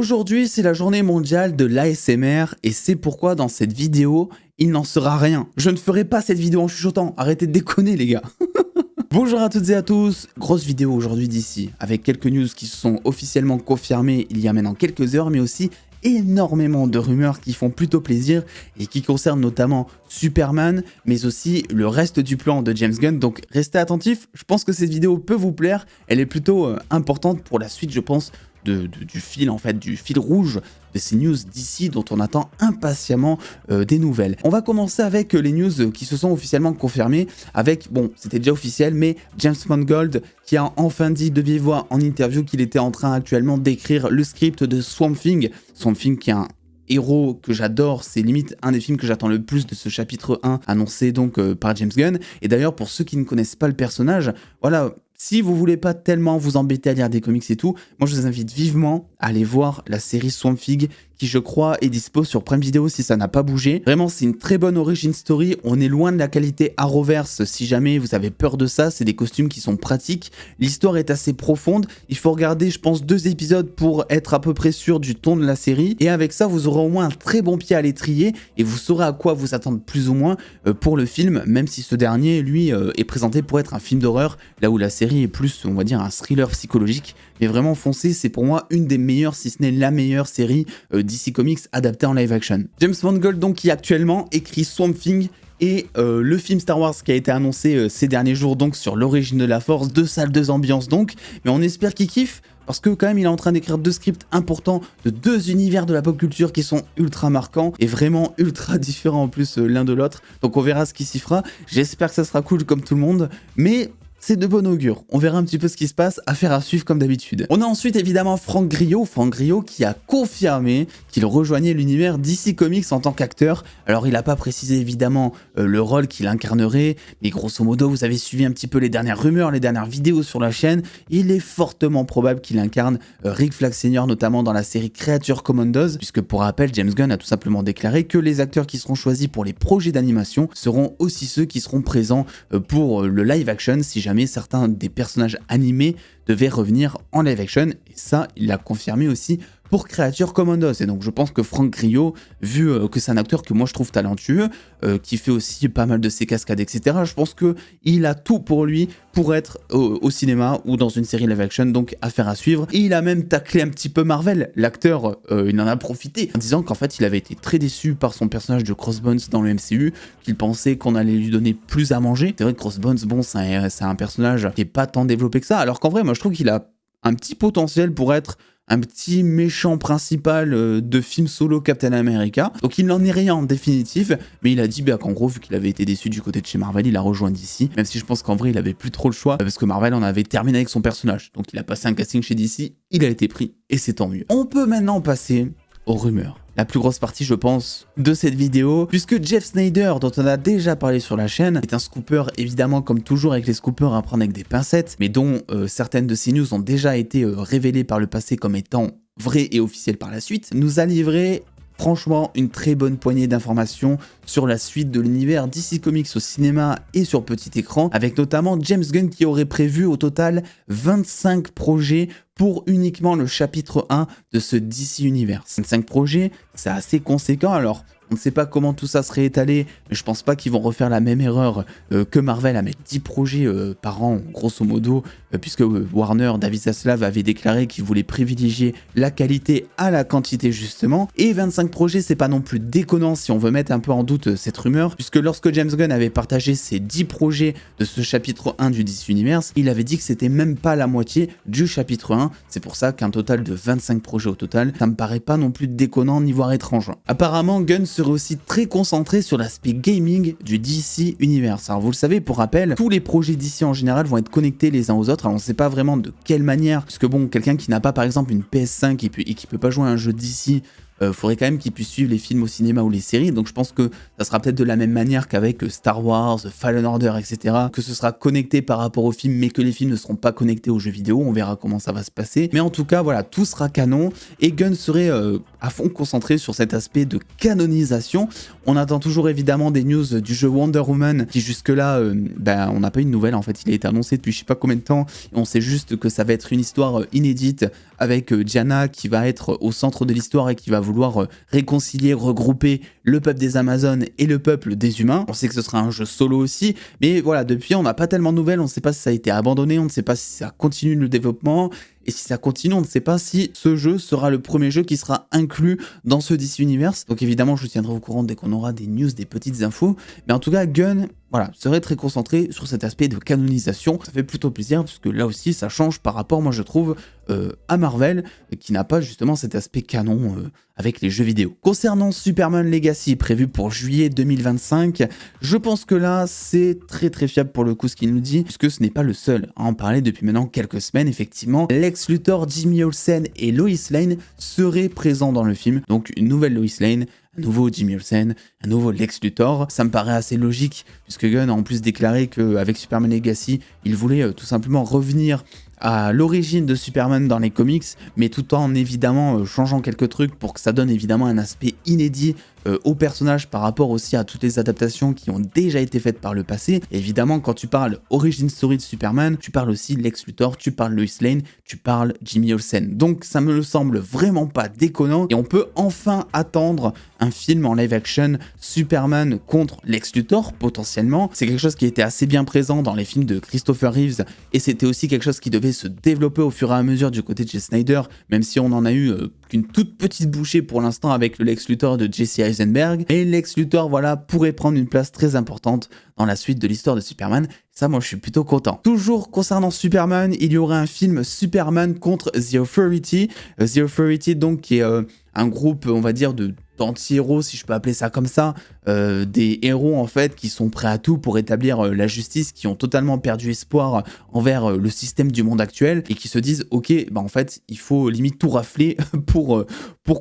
Aujourd'hui, c'est la journée mondiale de l'ASMR et c'est pourquoi dans cette vidéo, il n'en sera rien. Je ne ferai pas cette vidéo en chuchotant, arrêtez de déconner les gars. Bonjour à toutes et à tous, grosse vidéo aujourd'hui d'ici, avec quelques news qui se sont officiellement confirmées il y a maintenant quelques heures, mais aussi énormément de rumeurs qui font plutôt plaisir et qui concernent notamment Superman, mais aussi le reste du plan de James Gunn, donc restez attentifs, je pense que cette vidéo peut vous plaire, elle est plutôt importante pour la suite je pense, du fil en fait, du fil rouge de ces news d'ici dont on attend impatiemment des nouvelles. On va commencer avec les news qui se sont officiellement confirmées avec, bon c'était déjà officiel, mais James Mangold qui a enfin dit de vive voix en interview qu'il était en train actuellement d'écrire le script de Swamp Thing qui est un héros que j'adore, c'est limite un des films que j'attends le plus de ce chapitre 1 annoncé donc par James Gunn. Et d'ailleurs pour ceux qui ne connaissent pas le personnage, voilà, si vous voulez pas tellement vous embêter à lire des comics et tout, moi je vous invite vivement à aller voir la série Swamp Thing qui je crois est dispo sur Prime Video si ça n'a pas bougé. Vraiment c'est une très bonne origin story, on est loin de la qualité Arrowverse si jamais vous avez peur de ça, c'est des costumes qui sont pratiques, l'histoire est assez profonde, il faut regarder je pense 2 épisodes pour être à peu près sûr du ton de la série et avec ça vous aurez au moins un très bon pied à l'étrier et vous saurez à quoi vous attendre plus ou moins pour le film, même si ce dernier lui est présenté pour être un film d'horreur, là où la série est plus on va dire un thriller psychologique, mais vraiment foncé, c'est pour moi une des meilleures si ce n'est la meilleure série DC Comics adaptée en live action. James Mangold donc qui actuellement écrit Swamp Thing et le film Star Wars qui a été annoncé ces derniers jours donc sur l'origine de la force, 2 salles, 2 ambiances donc, mais on espère qu'il kiffe parce que quand même il est en train d'écrire 2 scripts importants de 2 univers de la pop culture qui sont ultra marquants et vraiment ultra différents en plus l'un de l'autre, donc on verra ce qui s'y fera, j'espère que ça sera cool comme tout le monde, mais c'est de bon augure, on verra un petit peu ce qui se passe, affaire à suivre comme d'habitude. On a ensuite évidemment Frank Grillo qui a confirmé qu'il rejoignait l'univers DC Comics en tant qu'acteur. Alors il n'a pas précisé évidemment le rôle qu'il incarnerait, mais grosso modo vous avez suivi un petit peu les dernières rumeurs, les dernières vidéos sur la chaîne, il est fortement probable qu'il incarne Rick Flag Sr. notamment dans la série Creature Commandos, puisque pour rappel James Gunn a tout simplement déclaré que les acteurs qui seront choisis pour les projets d'animation seront aussi ceux qui seront présents pour le live action si jamais certains des personnages animés devaient revenir en live action, et ça il l'a confirmé aussi pour Creature Commandos. Et donc je pense que Frank Grillo, vu que c'est un acteur que moi je trouve talentueux, qui fait aussi pas mal de ses cascades etc, je pense qu'il a tout pour lui pour être au cinéma ou dans une série live action, donc affaire à suivre. Et il a même taclé un petit peu Marvel, l'acteur il en a profité en disant qu'en fait il avait été très déçu par son personnage de Crossbones dans le MCU, qu'il pensait qu'on allait lui donner plus à manger. C'est vrai que Crossbones, bon c'est un personnage qui est pas tant développé que ça, alors qu'en vrai moi je trouve qu'il a un petit potentiel pour être un petit méchant principal de film solo Captain America. Donc il n'en est rien en définitive, mais il a dit qu'en gros vu qu'il avait été déçu du côté de chez Marvel, il a rejoint DC, même si je pense qu'en vrai il avait plus trop le choix, parce que Marvel en avait terminé avec son personnage. Donc il a passé un casting chez DC, il a été pris, et c'est tant mieux. On peut maintenant passer aux rumeurs. La plus grosse partie je pense de cette vidéo, puisque Jeff Snyder, dont on a déjà parlé sur la chaîne, est un scooper évidemment comme toujours avec les scoopers à prendre avec des pincettes, mais dont certaines de ces news ont déjà été révélées par le passé comme étant vraies et officielles par la suite, nous a livré franchement une très bonne poignée d'informations sur la suite de l'univers DC Comics au cinéma et sur petit écran, avec notamment James Gunn qui aurait prévu au total 25 projets pour uniquement le chapitre 1 de ce DC Universe. 25 projets, c'est assez conséquent, alors on ne sait pas comment tout ça serait étalé, mais je pense pas qu'ils vont refaire la même erreur que Marvel à mettre 10 projets par an, grosso modo, puisque Warner, David Zaslav avait déclaré qu'il voulait privilégier la qualité à la quantité justement, et 25 projets c'est pas non plus déconnant si on veut mettre un peu en doute cette rumeur, puisque lorsque James Gunn avait partagé ses 10 projets de ce chapitre 1 du DC Universe, il avait dit que c'était même pas la moitié du chapitre 1, c'est pour ça qu'un total de 25 projets au total, ça me paraît pas non plus déconnant ni voire étrange. Apparemment Gunn serait aussi très concentré sur l'aspect gaming du DC Universe. Alors vous le savez, pour rappel, tous les projets DC en général vont être connectés les uns aux autres, alors on ne sait pas vraiment de quelle manière, parce que bon, quelqu'un qui n'a pas par exemple une PS5 et qui peut pas jouer à un jeu DC, faudrait quand même qu'il puisse suivre les films au cinéma ou les séries, donc je pense que ça sera peut-être de la même manière qu'avec Star Wars, Fallen Order, etc., que ce sera connecté par rapport aux films, mais que les films ne seront pas connectés aux jeux vidéo, on verra comment ça va se passer, mais en tout cas, voilà, tout sera canon, et Gunn serait à fond concentré sur cet aspect de canonisation. On attend toujours évidemment des news du jeu Wonder Woman qui jusque-là, on n'a pas eu de nouvelles en fait. Il a été annoncé depuis je sais pas combien de temps. Et on sait juste que ça va être une histoire inédite avec Diana qui va être au centre de l'histoire et qui va vouloir réconcilier, regrouper le peuple des Amazones et le peuple des humains. On sait que ce sera un jeu solo aussi, mais voilà, depuis on n'a pas tellement de nouvelles, on ne sait pas si ça a été abandonné, on ne sait pas si ça continue le développement, et si ça continue, on ne sait pas si ce jeu sera le premier jeu qui sera inclus dans ce DC Universe. Donc évidemment, je vous tiendrai au courant dès qu'on aura des news, des petites infos, mais en tout cas, Gunn, voilà, serait très concentré sur cet aspect de canonisation. Ça fait plutôt plaisir, parce que là aussi, ça change par rapport, moi je trouve, à Marvel, qui n'a pas justement cet aspect canon avec les jeux vidéo. Concernant Superman Legacy, prévu pour juillet 2025, je pense que là, c'est très fiable pour le coup ce qu'il nous dit, puisque ce n'est pas le seul à en parler depuis maintenant quelques semaines, effectivement. Lex Luthor, Jimmy Olsen et Lois Lane seraient présents dans le film, donc une nouvelle Lois Lane, un nouveau Jimmy Olsen, un nouveau Lex Luthor. Ça me paraît assez logique, puisque Gunn a en plus déclaré qu'avec Superman Legacy, il voulait tout simplement revenir à l'origine de Superman dans les comics, mais tout en évidemment changeant quelques trucs pour que ça donne évidemment un aspect inédit au personnage par rapport aussi à toutes les adaptations qui ont déjà été faites par le passé. Et évidemment, quand tu parles origin story de Superman, tu parles aussi Lex Luthor, tu parles Lois Lane, tu parles Jimmy Olsen. Donc ça me semble vraiment pas déconnant et on peut enfin attendre un film en live action Superman contre Lex Luthor potentiellement. C'est quelque chose qui était assez bien présent dans les films de Christopher Reeves et c'était aussi quelque chose qui devait se développer au fur et à mesure du côté de Zack Snyder, même si on en a eu qu'une toute petite bouchée pour l'instant avec le Lex Luthor de Jesse Eisenberg. Et Lex Luthor, voilà, pourrait prendre une place très importante dans la suite de l'histoire de Superman. Ça, moi, je suis plutôt content. Toujours concernant Superman, il y aurait un film Superman contre The Authority. The Authority, donc, qui est un groupe, on va dire, d'anti-héros, si je peux appeler ça comme ça, des héros en fait qui sont prêts à tout pour établir la justice, qui ont totalement perdu espoir envers le système du monde actuel et qui se disent ok, bah en fait il faut limite tout rafler pour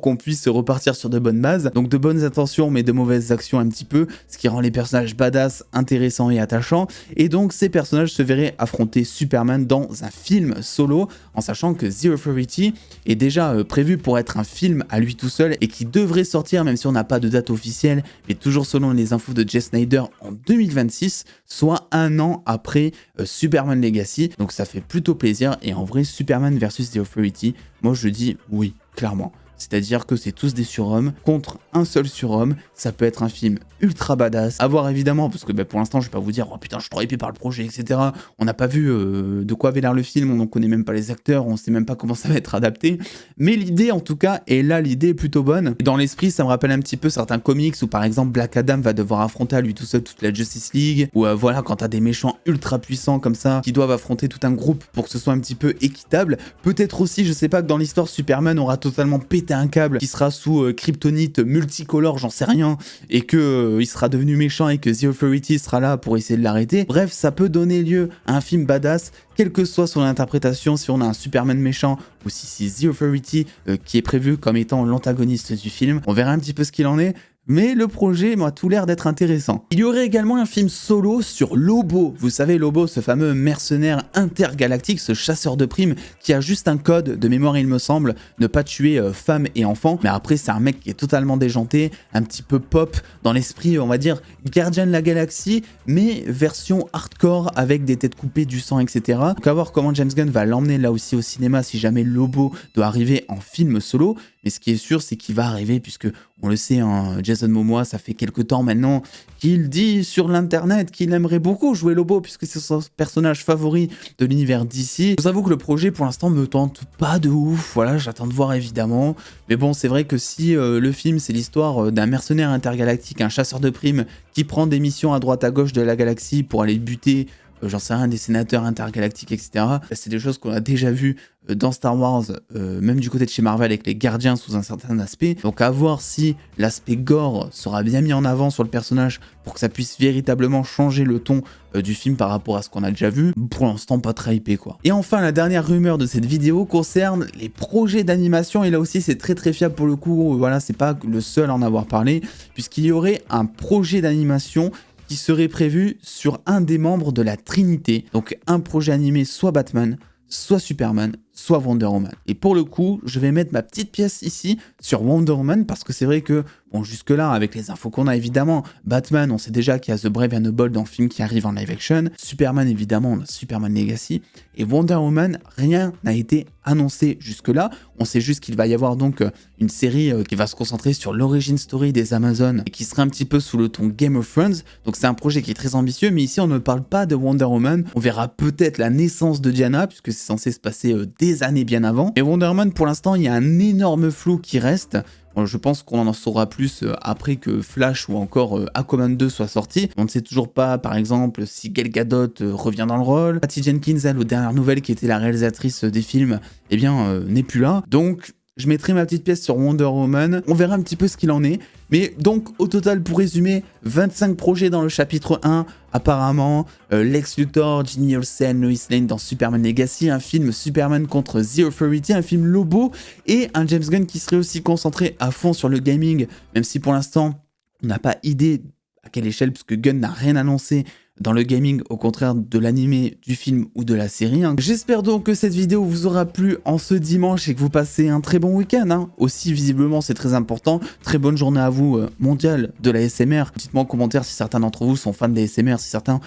qu'on puisse repartir sur de bonnes bases, donc de bonnes intentions mais de mauvaises actions un petit peu, ce qui rend les personnages badass, intéressants et attachants. Et donc ces personnages se verraient affronter Superman dans un film solo, en sachant que The Authority est déjà prévu pour être un film à lui tout seul et qui devrait sortir, même si on n'a pas de date officielle, mais toujours selon les infos de Zack Snyder en 2026, soit un an après Superman Legacy. Donc ça fait plutôt plaisir et en vrai Superman versus The Authority, moi je dis oui, clairement. C'est-à-dire que c'est tous des surhommes contre un seul surhomme. Ça peut être un film ultra badass. À voir évidemment, parce que pour l'instant, je vais pas vous dire oh putain, je suis trop hypé par le projet, etc. On n'a pas vu de quoi avait l'air le film, on ne connaît même pas les acteurs, on sait même pas comment ça va être adapté. Mais l'idée, en tout cas, et là, l'idée est plutôt bonne. Dans l'esprit, ça me rappelle un petit peu certains comics où, par exemple, Black Adam va devoir affronter à lui tout seul toute la Justice League. Ou voilà, quand t'as des méchants ultra puissants comme ça, qui doivent affronter tout un groupe pour que ce soit un petit peu équitable. Peut-être aussi, je sais pas, que dans l'histoire, Superman aura totalement pété un câble, qui sera sous kryptonite multicolore, j'en sais rien, et que il sera devenu méchant et que The Authority sera là pour essayer de l'arrêter. Bref, ça peut donner lieu à un film badass, quelle que soit son interprétation, si on a un Superman méchant ou si c'est The Authority qui est prévu comme étant l'antagoniste du film. On verra un petit peu ce qu'il en est. Mais le projet m'a tout l'air d'être intéressant. Il y aurait également un film solo sur Lobo. Vous savez, Lobo, ce fameux mercenaire intergalactique, ce chasseur de primes qui a juste un code de mémoire, il me semble, ne pas tuer femmes et enfants. Mais après, c'est un mec qui est totalement déjanté, un petit peu pop dans l'esprit, on va dire, gardien de la galaxie, mais version hardcore avec des têtes coupées, du sang, etc. Donc à voir comment James Gunn va l'emmener là aussi au cinéma si jamais Lobo doit arriver en film solo. Mais ce qui est sûr, c'est qu'il va arriver puisque, on le sait, hein, Jason Momoa, ça fait quelques temps maintenant qu'il dit sur l'internet qu'il aimerait beaucoup jouer Lobo puisque c'est son personnage favori de l'univers DC. Je vous avoue que le projet pour l'instant me tente pas de ouf, voilà, j'attends de voir évidemment. Mais bon, c'est vrai que si le film c'est l'histoire d'un mercenaire intergalactique, un chasseur de primes qui prend des missions à droite à gauche de la galaxie pour aller buter j'en sais rien, des sénateurs intergalactiques, etc. C'est des choses qu'on a déjà vues dans Star Wars, même du côté de chez Marvel avec les gardiens sous un certain aspect. Donc à voir si l'aspect gore sera bien mis en avant sur le personnage pour que ça puisse véritablement changer le ton du film par rapport à ce qu'on a déjà vu. Pour l'instant, pas très hypé quoi. Et enfin, la dernière rumeur de cette vidéo concerne les projets d'animation. Et là aussi, c'est très fiable pour le coup. Voilà, c'est pas le seul à en avoir parlé, puisqu'il y aurait un projet d'animation qui serait prévu sur un des membres de la Trinité. Donc un projet animé soit Batman, soit Superman, soit Wonder Woman. Et pour le coup, je vais mettre ma petite pièce ici sur Wonder Woman parce que c'est vrai que, bon, jusque-là, avec les infos qu'on a évidemment, Batman, on sait déjà qu'il y a The Brave and the Bold dans le film qui arrive en live action. Superman, évidemment, on a Superman Legacy. Et Wonder Woman, rien n'a été annoncé jusque-là. On sait juste qu'il va y avoir donc une série qui va se concentrer sur l'origin story des Amazones et qui serait un petit peu sous le ton Game of Thrones. Donc c'est un projet qui est très ambitieux, mais ici on ne parle pas de Wonder Woman. On verra peut-être la naissance de Diana, puisque c'est censé se passer des années bien avant. Et Wonder Woman, pour l'instant, il y a un énorme flou qui reste. Bon, je pense qu'on en saura plus après que Flash ou encore Aquaman 2 soit sorti. On ne sait toujours pas, par exemple, si Gal Gadot revient dans le rôle. Patty Jenkins, elle, aux dernières nouvelles, qui était la réalisatrice des films, eh bien, n'est plus là. Donc, je mettrai ma petite pièce sur Wonder Woman. On verra un petit peu ce qu'il en est. Mais donc, au total, pour résumer, 25 projets dans le chapitre 1. Apparemment, Lex Luthor, Ginny Olsen, Lois Lane dans Superman Legacy, un film Superman contre The Authority, un film Lobo et un James Gunn qui serait aussi concentré à fond sur le gaming, même si pour l'instant, on n'a pas idée à quelle échelle, puisque Gunn n'a rien annoncé dans le gaming, au contraire de l'animé, du film ou de la série. J'espère donc que cette vidéo vous aura plu en ce dimanche et que vous passez un très bon week-end. Aussi, visiblement, c'est très important. Très bonne journée à vous, mondiale de la ASMR. Dites-moi en commentaire si certains d'entre vous sont fans des ASMR, si certains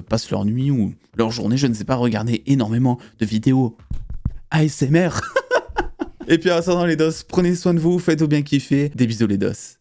passent leur nuit ou leur journée, je ne sais pas, regarder énormément de vidéos ASMR. Et puis en attendant les dos, prenez soin de vous, faites-vous bien kiffer. Des bisous les dos.